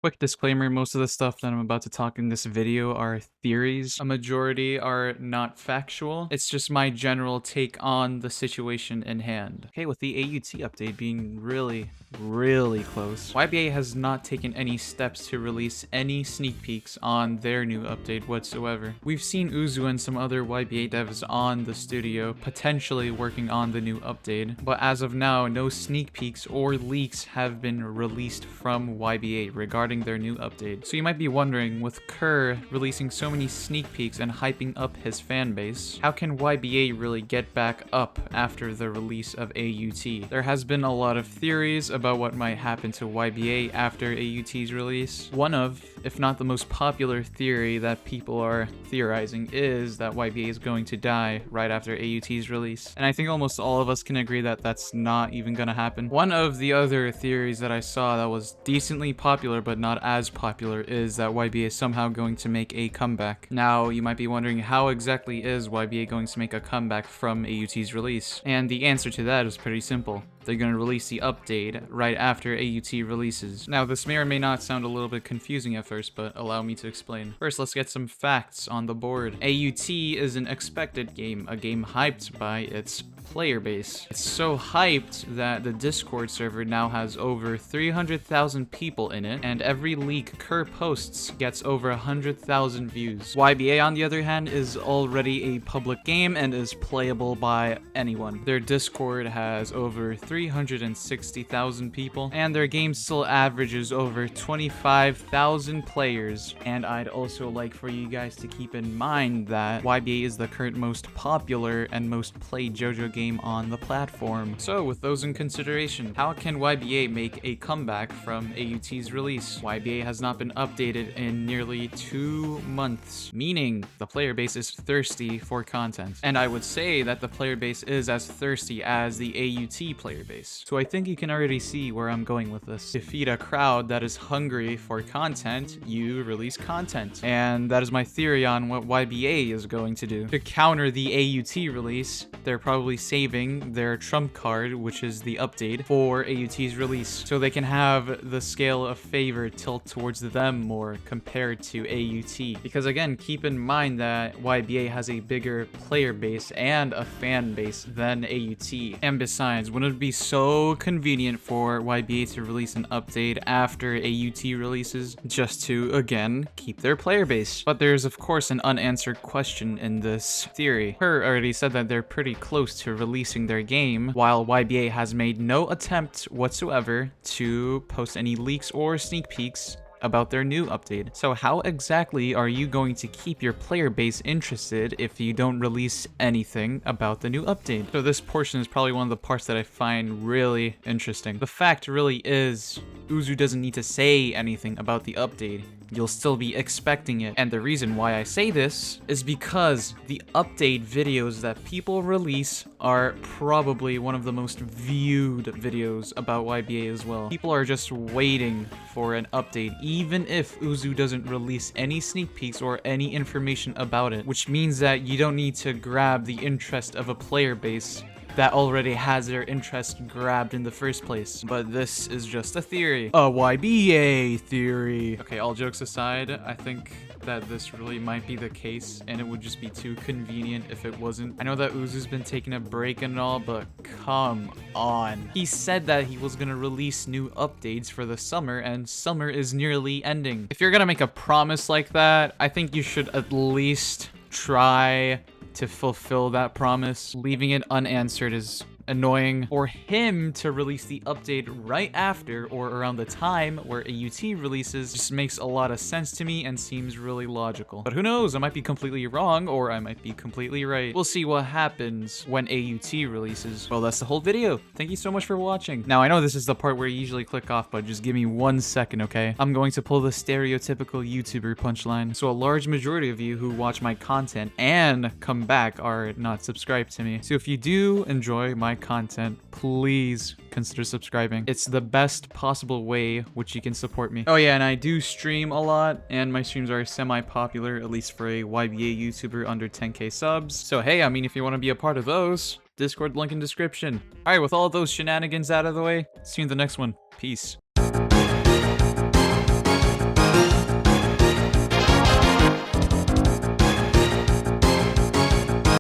Quick disclaimer, most of the stuff that I'm about to talk in this video are theories. A majority are not factual. It's just my general take on the situation in hand. Okay, with the AUT update being really close, YBA has not taken any steps to release any sneak peeks on their new update whatsoever. We've seen Uzu and some other YBA devs on the studio potentially working on the new update, but as of now, no sneak peeks or leaks have been released from YBA regarding their new update. So you might be wondering, with Kerr releasing so many sneak peeks and hyping up his fan base, how can YBA really get back up after the release of AUT? There has been a lot of theories about what might happen to YBA after AUT's release. One of, if not the most popular theory that people are theorizing, is that YBA is going to die right after AUT's release. And I think almost all of us can agree that that's not even gonna happen. One of the other theories that I saw that was decently popular but not as popular is that YBA is somehow going to make a comeback. Now, you might be wondering, how exactly is YBA going to make a comeback from AUT's release? And the answer to that is pretty simple. They're going to release the update right after AUT releases. Now, this may or may not sound a little bit confusing at first, but allow me to explain. First, let's get some facts on the board. AUT is an expected game, a game hyped by its player base. It's so hyped that the Discord server now has over 300,000 people in it, and every leak Kerr posts gets over 100,000 views. YBA, on the other hand, is already a public game and is playable by anyone. Their Discord has over 360,000 people, and their game still averages over 25,000 players. And I'd also like for you guys to keep in mind that YBA is the current most popular and most played JoJo game on the platform. So with those in consideration, how can YBA make a comeback from AUT's release? YBA has not been updated in nearly 2 months, meaning the player base is thirsty for content. And I would say that the player base is as thirsty as the AUT player base. So I think you can already see where I'm going with this. To feed a crowd that is hungry for content, you release content. And that is my theory on what YBA is going to do. To counter the AUT release, they're probably saving their trump card, which is the update, for AUT's release, so they can have the scale of favor tilt towards them more compared to AUT. Because again, keep in mind that YBA has a bigger player base and a fan base than AUT. And besides, wouldn't it be so convenient for YBA to release an update after AUT releases just to, again, keep their player base? But there's of course an unanswered question in this theory. Kerr already said that they're pretty close to releasing their game, while YBA has made no attempt whatsoever to post any leaks or sneak peeks about their new update. So how exactly are you going to keep your player base interested if you don't release anything about the new update? So this portion is probably one of the parts that I find really interesting. The fact really is, Uzu doesn't need to say anything about the update. You'll still be expecting it. And the reason why I say this is because the update videos that people release are probably one of the most viewed videos about YBA as well. People are just waiting for an update, even if Uzu doesn't release any sneak peeks or any information about it, which means that you don't need to grab the interest of a player base that already has their interest grabbed in the first place. But this is just a theory. A YBA theory. Okay, all jokes aside, I think that this really might be the case, and it would just be too convenient if it wasn't. I know that Uzu's been taking a break and all, but come on. He said that he was gonna release new updates for the summer, and summer is nearly ending. If you're gonna make a promise like that, I think you should at least try to fulfill that promise. Leaving it unanswered is annoying. For him to release the update right after or around the time where AUT releases just makes a lot of sense to me and seems really logical. But who knows, I might be completely wrong or I might be completely right. We'll see what happens when AUT releases. Well, that's the whole video. Thank you so much for watching. Now, I know this is the part where you usually click off, but just give me 1 second, okay? I'm going to pull the stereotypical YouTuber punchline. So a large majority of you who watch my content and come back are not subscribed to me. So if you do enjoy my content, please consider subscribing. It's the best possible way which you can support me. Oh yeah, and I do stream a lot, and my streams are semi-popular, at least for a YBA YouTuber under 10k subs. So hey, I mean, if you want to be a part of those, Discord link in description. Alright, with all those shenanigans out of the way, see you in the next one. Peace.